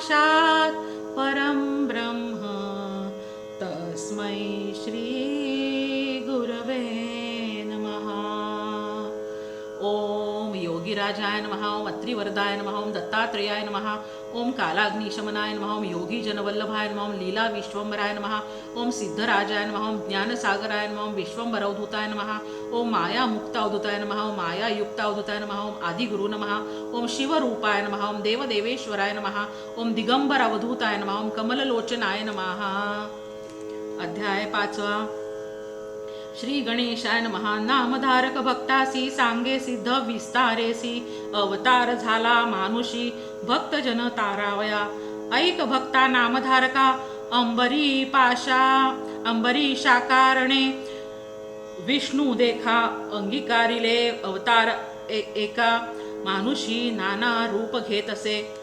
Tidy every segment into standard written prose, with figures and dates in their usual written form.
साक्षात् परं ब्रह्म तस्मै श्री गुरवे नमः। ओम योगीराजाय नमः, ओम अत्रिवरदाय नमः, ओम दत्तात्रेयाय नमः, ओम कालाग्निशमनाय नमः, ओम योगी जनवल्लभाय नमः, ओम लीला विश्वंभराय नमः, ओम सिद्धराजाय नमः, ओम ज्ञानसागराय नमः, ओम विश्वंभर अवधूताय नमः, ओम माया मुक्त अवधूताय नमः, ओम माया युक्त अवधूताय नमः, ओम आदिगुरु नमः, ओम शिवरूपाय नमः, ओम देवदेवेश्वराय नमः, ओम दिगंबर अवधूताय नमः, ओम कमललोचनाय नमः। अध्याय 5। श्री गणेशाय नमः। नामधारक भक्तासी सांगे सिद्ध विस्तारेसी, अवतार झाला मानुषी भक्तजन तारावया। ऐक भक्ता नामधारका अंबरीशा कारणे, विष्णू देखा अंगीकारिले अवतार एका, मानुषी नाना रूप घेत असे।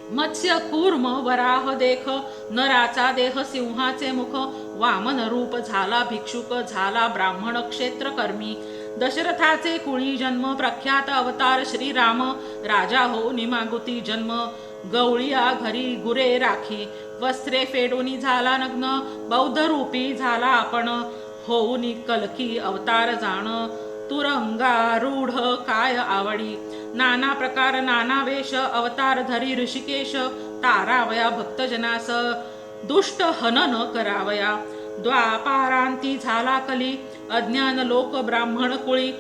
मत्स्य कूर्म वराह देख, नराचा देह सिंहाचे मुख, वामन रूप झाला भिक्षुक, झाला ब्राह्मण क्षेत्रकर्मी। दशरथाचे कुळी जन्म, प्रख्यात अवतार श्रीराम, राजा हो निमागुती जन्म। गवळिया घरी गुरे राखी, वस्त्रे फेडूनी झाला नग्न, बौद्ध रूपी झाला आपण, होऊनी कलकी अवतार जाण। तुरंगारूढ काय आवडी, नाना प्रकार नाना वेश, अवतार धरी ऋषिकेश, तारावया भक्तजनास, दुष्ट हनन करावया। द्वापारांती झाला कली, अज्ञान लोक ब्राह्मण कुळी,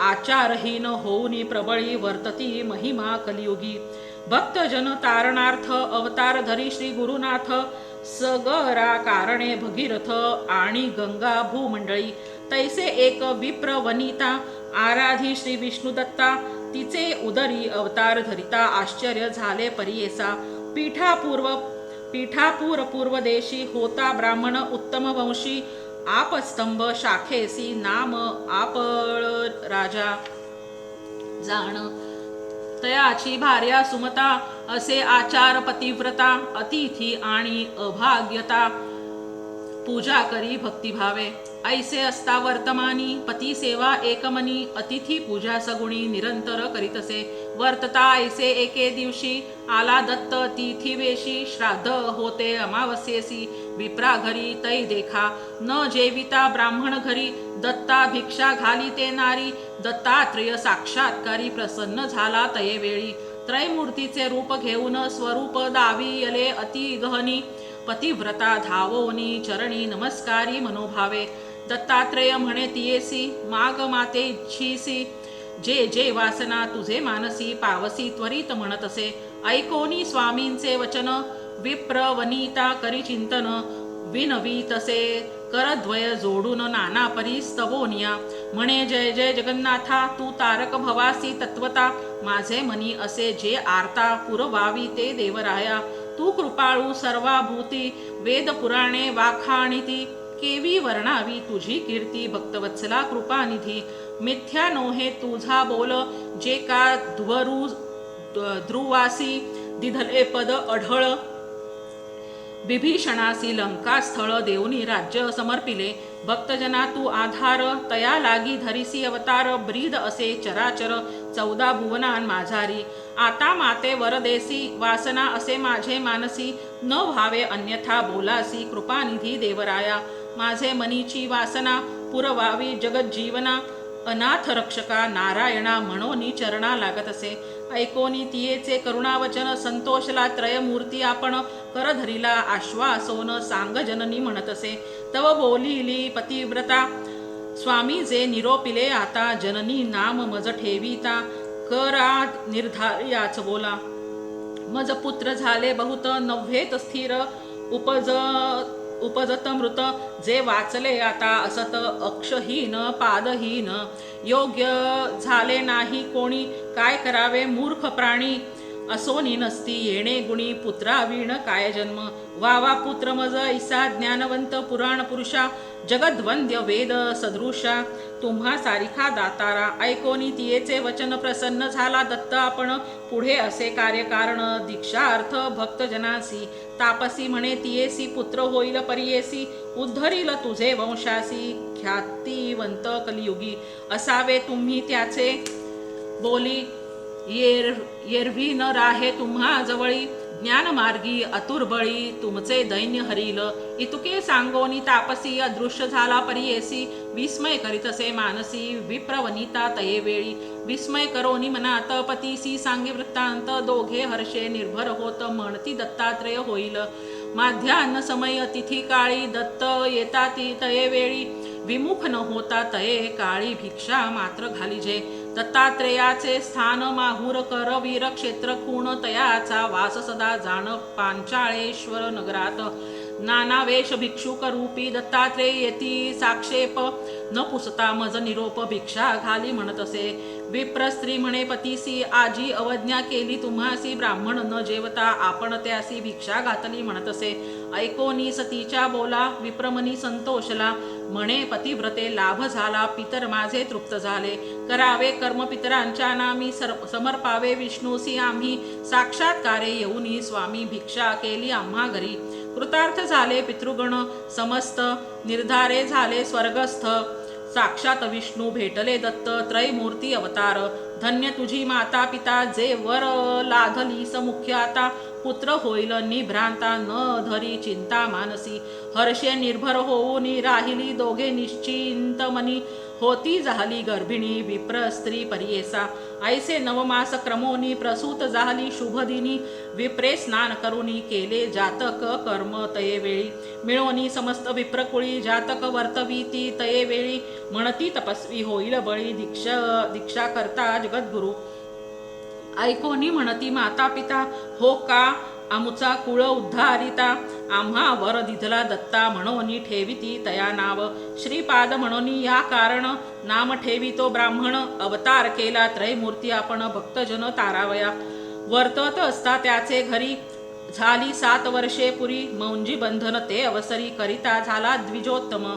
आचारहीन होऊनी प्रबळी, वर्तती महिमा कलियुगी। भक्तजन तारणार्थ अवतार धरी श्री गुरुनाथ, सगरा कारणे भगीरथ आणि गंगा भूमंडळी। तैसे एक विप्र वनिता, आराधी श्री विष्णुदत्ता, तिचे उदरी अवतार धरिता, आश्चर्य झाले परियेसा। पीठापूर पूर्व देशी, होता ब्राह्मण उत्तम वंशी, आपस्तंभ शाखेसी, नाम आपळ राजा जाण। तयाची भार्या सुमता, असे आचार पतिव्रता, अतिथी आणि अभाग्यता, पूजा करी भक्तिभावे। ऐसे असता वर्तमानी, पती सेवा एकमनी, अतिथी पूजा सगुणी निरंतर करीतसे। वर्तता ऐसे एके दिवशी, आला दत्त तिथी वेशी, श्राद्ध होते अमावस्येसी, विप्रा घरी तै देखा, न जेविता ब्राह्मण घरी, दत्ता भिक्षा घाली ते नारी, दत्तात्रेय साक्षात्कारी प्रसन्न झाला तये वेळी। त्रैमूर्तीचे रूप घेऊन स्वरूप दावियले अति गहनी, पतिव्रता धावोनी चरणी नमस्कारी मनोभावे। दत्तात्रेय म्हणे तियेसी, माग माते इच्छीसी, जे जे वासना तुझे मानसी, पावसी त्वरित म्हणत असे। ऐकोनी स्वामींचे वचन, विप्र वनिता करी चिंतन, विनवी तसे करद्वय जोडून नाना परी स्तवोनिया। म्हणे जय जय जगन्नाथा, तू तारक भवासी तत्वता, माझे मनी असे जे आर्ता, पुरवावी ते देवराया। तू कृपाळू सर्वाभूती, वेद पुराणे वाखाणिती, केवी वर्णावी तुझी कीर्ती, भक्तवत्सला कृपानिधी। मिथ्या नोहे तुझा बोल, जे का ध्रुवासी, दिधले पद अढळ, विभीषणासी लंका स्थळ, देऊनी राज्य समर्पिले। भक्तजना तू आधार, तया लागी धरिसी अवतार, ब्रीद असे चराचर, 14 भुवनान माझारी। आता माते वरदेसी, वासना असे माझे मानसी, न व्हावे अन्यथा बोलासी, कृपानिधी देवराया। माझे मनीची वासना, पुरवावी जगज्जीवना, अनाथ रक्षका नारायणा, म्हणोनी चरणा लागत असे। ऐकोनी तियेचे करुणावचन, संतोषला त्रयमूर्ती आपण, कर धरिला आश्वासोन, सांग जननी म्हणत असे। तव बोलिली पतिव्रता, स्वामी जे निरोपिले आता, जननी नाम मज ठेविता, करा निर्धार याच बोला। मज पुत्र झाले बहुत, नव्हेत स्थिर, उपजत मृत, जे वाचले आता असत, अक्षहीन पादहीन, योग्य झाले नाही कोणी, काय करावे मूर्ख प्राणी, असोनी नसती येणे गुणी, पुत्रावीण काय जन्म। वावा पुत्र मज ऐसा ज्ञानवंत पुराण पुरुषा, जगद्वंद्य वेद सदृशा, तुम्हा सारिखा दातारा। ऐकोनी तियेचे वचन प्रसन्न झाला दत्त आपण, पुढे असे कार्यकारण, दीक्षार्थ भक्तजनासी। तापसी म्हणे तियेसी, पुत्र होईल परियेसी, उद्धरील तुझे वंशासी, ख्यातिवंत कलियुगी। असावे तुम्ही त्याचे बोली, येरवी न राहे तुम्हा जवळी, ज्ञानमार्गी अतुर्बळी तुमचे दैन्य हरील. इतुके सांगोनी तापसी अदृश्य झाला परियेसी. विस्मय करीतसे मानसी विप्रवनिता तये वेळी. विस्मय करोनी मनात पतीसी सांगे वृत्तांत. दोघे हर्षे निर्भर होत म्हणती दत्तात्रेय होईल. माध्यान्न समय तिथी काळी दत्त येताती तये वेळी. विमुख न होता तये काळी भिक्षा मात्र घालिजे. दत्तात्रेयाचे स्थान माहुर करवीर क्षेत्र खूण. तयाचा वास सदा जाण पांचाळेश्वर नगरात. नाना वेश भिक्षुक रूपी दत्तात्रेय येती साक्षेप. न पुसता मज निरोप भिक्षा घाली म्हणतसे. विप्र स्त्री म्हणे पतीसी आजी अवज्ञा केली तुम्हासी. ब्राह्मण न जेवता आपण त्यासी भिक्षा घातली म्हणतसे. ऐकोनी सतीच्या बोला विप्रमनी संतोषला. म्हणे पतिव्रते लाभ झाला पितर माझे तृप्त झाले. करावे कर्म पितरांच्या नामी समर्पावे विष्णूसी आम्ही. साक्षात्कारे येऊनी स्वामी भिक्षा केली आम्हा घरी. कृतार्थ झाले पितृगण समस्त निर्धारे झाले स्वर्गस्थ. साक्षात विष्णू भेटले दत्त त्रयमूर्ती अवतार. धन्य तुझी माता पिता जे वर लाधली मुख्य आता. पुत्र होईल निभ्रांता न धरी चिंता मानसी. हर्षे निर्भर होऊन राहिली दोघे निश्चिंत मनी. होती झाली गर्भिणी विप्र स्त्री परियेसा. ऐसे नवमास क्रमोनी प्रसूत झाली शुभदिनी. विप्रे स्नान करुनी केले जातक कर्म तये वेळी. मिळोनी समस्त विप्रकुळी जातक वर्तवीती तये वेळी. म्हणती तपस्वी होईल बळी दीक्षा करता जगद्गुरु. ऐकोनी म्हणती माता पिता हो का आमुचा कुळ उद्धारिता. आम्हा वर दिधला दत्ता म्हणोनी ठेविती तया नाव. श्रीपाद म्हणोनी या कारण नाम ठेवितो ब्राह्मण. अवतार केला त्रयमूर्ती आपण भक्तजन तारावया. वर्तत असता त्याचे घरी झाली 7 वर्षे पुरी. मौंजी बंधन ते अवसरी करिता झाला द्विजोत्तम.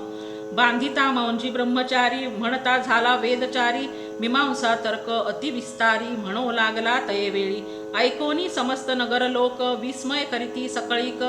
बांधिता मौंजी ब्रह्मचारी म्हणता झाला वेदचारी. मीमांसा तर्क अतिविस्तारी म्हणो लागला तये वेळी. ऐकोनी समस्त नगर लोक विस्मय करीती सकळीक.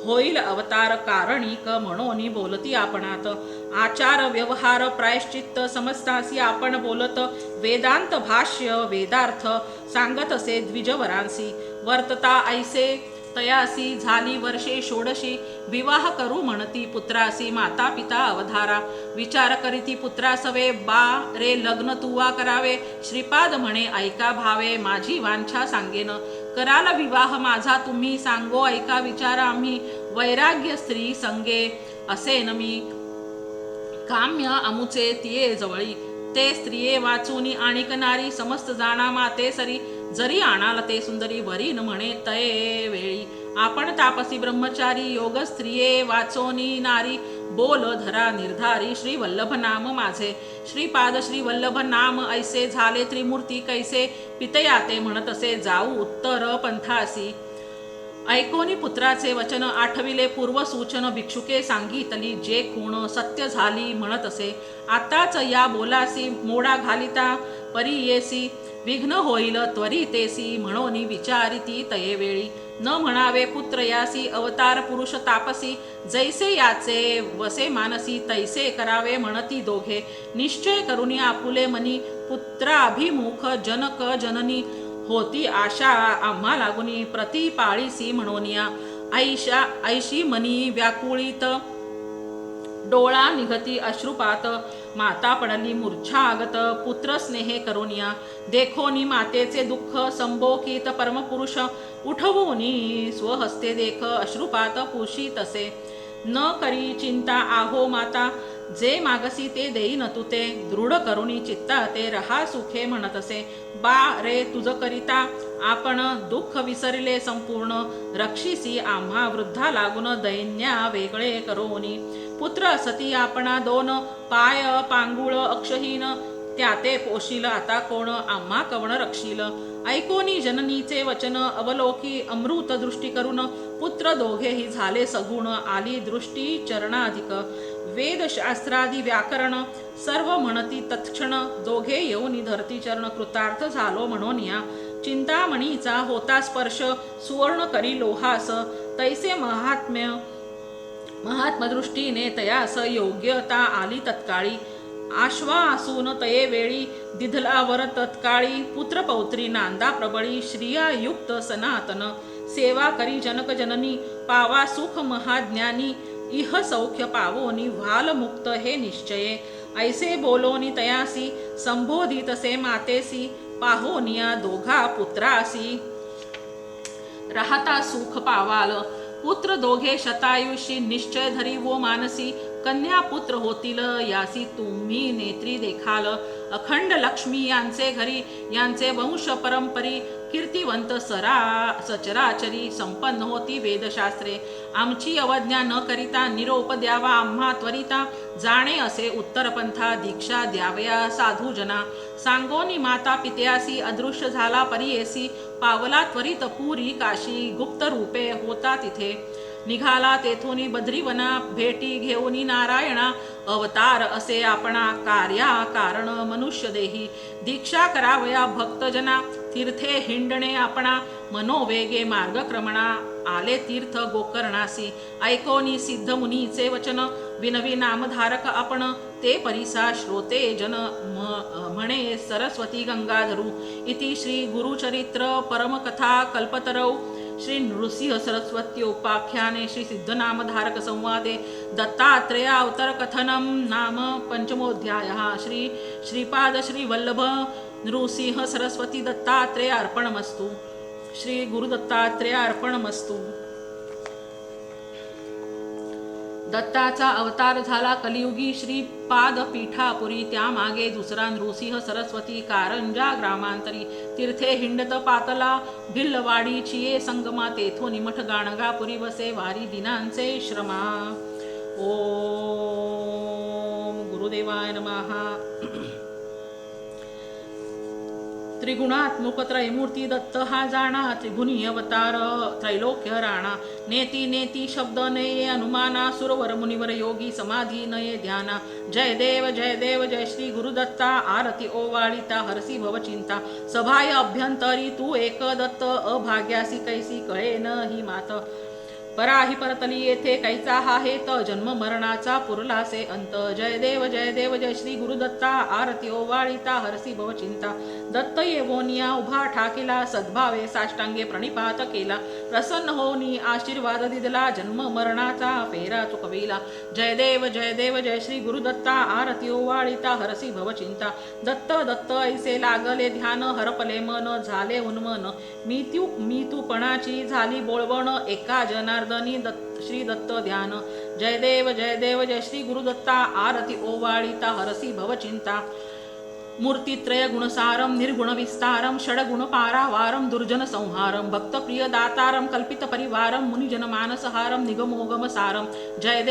होईल अवतार कारणिक म्हणोनी बोलती आपणात. आचार व्यवहार प्रायश्चित्त समस्तासी आपण बोलत. वेदांत भाष्य वेदार्थ सांगत असे द्विजवरांसी. वर्तता ऐसे तयासी झाली वर्षे षोडशी. विवाह करू म्हणती पुत्रासी माता पिता अवधारा. विचार करीती पुत्रासवे बा रे लग्न तुवा करावे. श्रीपाद म्हणे ऐका भावे माझी वांछा सांगेन. कराला विवाह माझा तुम्ही सांगो ऐका विचार आम्ही. वैराग्य स्त्री संगे असेन मी काम्य अमुचे तिये जवळी. ते स्त्रिये वाचूनी आणिक नारी समस्त जाणा माते सरी. जरी आणाल ते सुंदरी वरी न म्हणे तये वेळी. आपण तापसी ब्रह्मचारी योग स्त्रिये वाचोनी नारी. बोल धरा निर्धारी श्री वल्लभ नाम माझे. श्रीपाद श्री वल्लभ नाम ऐसे झाले त्रिमूर्ती कैसे. पितयाते म्हणत असे जाऊ उत्तर पंथासी. ऐकोनी पुत्राचे वचन आठविले पूर्व सूचन. भिक्षुके सांगितली जे खूण सत्य झाली म्हणत असे. आताच या बोलासी मोडा घालिता परियेसी. विघ्न होईल त्वरितेसी म्हणोनी विचारिती तये वेळी. न म्हणावे पुत्र यासी अवतार पुरुष तापसी. जैसे याचे वसे मानसी तैसे करावे म्हणती दोघे. निश्चय करुनी आपुले मनी पुत्राभिमुख जनक जननी. होती आशा आम्हा लागुनी प्रतिपाळीसी म्हणोनिया. ऐशी मनी व्याकुळीत डोळा निघती अश्रुपात. माता पडली मूर्छागत पुत्र स्नेहे करोनिया. देखोनी मातेचे दुःख संबोकित परमपुरुष. उठवूनी स्वहस्ते देख अश्रुपात पुशी तसे. न करी चिंता आहो माता जे मागसी ते देईन तुते. दृढ करुणी चित्ता ते रहा सुखे म्हणतसे. बा रे तुझ करिता आपण दुःख विसरले संपूर्ण. रक्षिसी आम्हा वृद्धा लागून दैन्या वेगळे करोनी. पुत्र असती आपणा 2 पाय पांगुळ अक्षहीन. त्याते पोशील आता कोण आम्हा कवण रक्षील. ऐकोनी जननीचे वचन अवलोकी अमृत दृष्टी करून. पुत्र दोघेही झाले सगुण आली दृष्टी चरणाधिक. वेदशास्त्रादी व्याकरण सर्व म्हणती तत्क्षण. दोघे येऊनी धरती चरण कृतार्थ झालो म्हणोनिया. चिंतामणीचा होता स्पर्श सुवर्ण करी लोहास. तैसे महात्मदृष्टीने तयास योग्यता आली तत्काळी. आश्वासून तये वेळी दिधला वर तत्काळी पुत्र पौत्री नांदा प्रबळी श्रिया युक्त सनातन सेवा करी जनक जननी पावा सुख महाज्ञानी इह सौख्य पावोनी व्हाल मुक्त हे निश्चये ऐसे बोलोनी तयासी संबोधितसे मातेसी पाहोनिया दोघा पुत्रासी राहता सुख पावाल पुत्र दोघे शतायुषी निश्चय धरी वो मानसी कन्या पुत्र होतील यासी तुम्ही नेत्री देखाल अखंड लक्ष्मी यांचे घरी यांचे वंश परंपरी कीर्तिवंत सचराचरी संपन्न होती वेदशास्त्रे आमची अवज्ञा न करिता निरोप द्यावा आम्हा त्वरिता जाणे असे उत्तर पंथा दीक्षा द्यावया साधू जना सांगोनी माता पित्यासी अदृश्य झाला परियेसी पावला त्वरित पुरी काशी गुप्त रूपे होता तिथे निघाला तेथोनी बद्रीवना भेटी घेऊनी नारायणा अवतार असे आपणा कार्या कारण मनुष्य देही दीक्षा करावया भक्तजना तीर्थे हिंडणे आपणा मनोवेगे मार्गक्रमणा आले तीर्थ गोकर्णासी ऐकोनी सिद्ध मुनीचे वचन विनवी नामधारक आपण ते परिसा श्रोते जन म्हणे सरस्वती गंगाधरू इति श्री गुरुचरित्र परमकथा कल्पतरौ श्री नृसिंह सरस्वती उपाख्याने श्री सिद्धनामधारक संवादे दत्तात्रेय अवतर कथनम नाम पंचमोध्यायः श्री श्रीपाद श्री वल्लभ नृसिंह सरस्वती दत्तात्रेय अर्पणमस्तु श्री गुरुदत्तात्रेय अर्पणमस्तु दत्ताचा अवतार झाला कलियुगी श्रीपाद पीठापुरी त्यामागे दुसरा नृसिंह सरस्वती कारंजा ग्रामांतरी तीर्थे हिंडत पातला भिल्लवाडी चिये संगमा तेथो निमठ गाणगापुरी वसे वारी दिनांचे श्रमा ओम गुरुदेवाय नमः त्रिगुणात्मक त्रयमूर्ती दत्त हा जाणा त्रिगुणी अवतार त्रैलोक्य राणा नेती नेती शब्द नये अनुमाना सुरवर मुनिवर योगी समाधी नये ध्याना जय देव जय श्री गुरुदत्ता आरती ओवाळिता हरसी भवचिंता सभाय अभ्यंतरी तू एक दत्त अभाग्यासी कैसी कळे न ही मात पराही परतली येथे कैचा हा हेत जन्म मरणाचा पुरलासे अंत जय देव जय श्री गुरुदत्ता आरती ओवाळिता हरसी भवचिंता दत्त येवोनिया उभा ठाकिला सद्भावे साष्टांगे प्रणिपात केला प्रसन्न होनी आशीर्वाद दिदला जन्म मरणाचा फेरा चुकविला जय देव जय श्री गुरुदत्ता आरती ओवाळिता हरसी भवचिंता दत्त ऐसे लागले ध्यान हरपले मन झाले उन्मन मी तूपणाची झाली बोळवण एका जनार्दनी श्री दत्त ध्यान जय देव जय श्री गुरुदत्ता आरती ओवाळिता हरसी भवचिंता मूर्तित्रय गुणसारम निर्गुण विस्तारम षडगुण पारावारम दुर्जन संहारम भक्तप्रिय दातारम कल्पित परिवारम मुनिजन मानसहारम निगमोगम सारम जय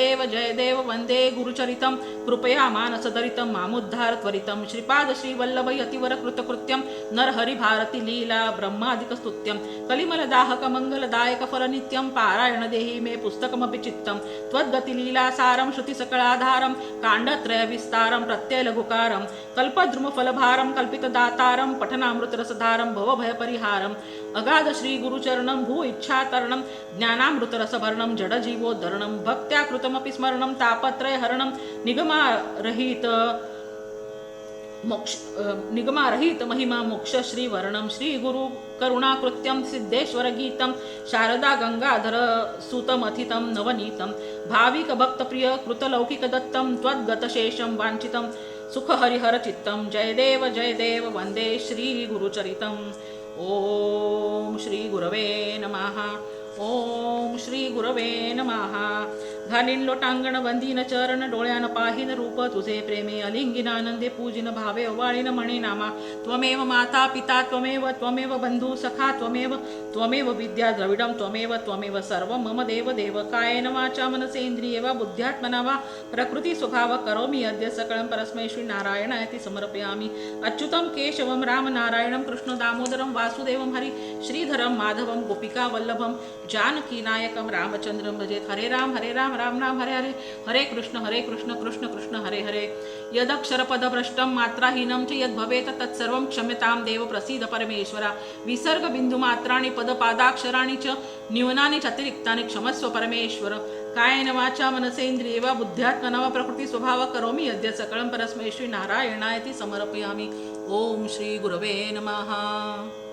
देव वंदे गुरुचरितम कृपया मानसदरितम मामुद्धार त्वरितम श्रीपाद श्री वल्लभ यतिवर कृतकृत्यम नरहरि भारती लीला ब्रह्मादिक स्तुत्यम कलिमल दाहक मंगलदायक फल नित्यम पारायण देहि मे पुस्तकमपि चित्तम त्वद्गति लीला सारम श्रुति सकलाधारम कांडत्रय विस्तारम प्रत्यय लघुकारम कल्पद्रुम फलभारम कल्पित दातारम पठनामृत रसधारम भवभय परिहारम अगाध श्री गुरुचरणम भू इच्छातरणम ज्ञानामृत रसभरणम जड जीवोद्धरणम भक्त्या कृतमपि स्मरणम तापत्रय हरणम निगमारहित महिमा मोक्ष श्री वर्णम श्री गुरु करुणाकृत्यम सिद्धेश्वर गीतम शारदा गंगाधर सुतमथितम नवनीतम भाविक भक्त प्रिय कृतलौकिक दत्तम त्वद्गत शेषम वांछितम सुख हरिहर चित्तम जय देव वंदे श्री गुरुचरितम ओम श्री गुरवे नमः ओम श्री गुरवे नमः घालीन लोटांगण वंदीन चरण डोळ्यान पाहिन रूप तुझे प्रेमे अलिंगिन आनंदे पूजिन भावे ओवाळीन म्हणे नामा त्वमेव माता पिता त्वमेव बंधू सखा त्वमेव विद्या द्रविडम त्वमेव सर्व मम देव कायेन वाचा मनसेंद्रिये वा बुद्ध्यात्मना वा प्रकृती स्वभाव करोमि अद्य सकलं परस्मै श्री नारायणाय समर्पयामि अच्युतं केशवं राम नारायणं कृष्ण दामोदरं वासुदेवं हरि श्रीधरं माधवं गोपिका वल्लभं जानकी नायकं रामचंद्रं भजेत हरे राम राम राम हरे हरे हरे कृष्ण कृष्ण कृष्ण हरे हरे यदक्षरपदभ्रष्टं मात्राहीनं च यद्भवेत् तत्सर्वं क्षम्यतां देव प्रसीद परमेश्वरा विसर्ग बिंदु मात्राणि पदपादाक्षराणि च न्यूनानि च अतिरिक्तानि क्षमस्व परमेश्वर कायेन वाचा मनसेंद्रिये वा बुद्ध्यात्मना वा प्रकृती स्वभाव करोमि यद्य सकलं परस्मै श्री नारायणायति समर्पयामि. ओम श्री गुरवे नमः.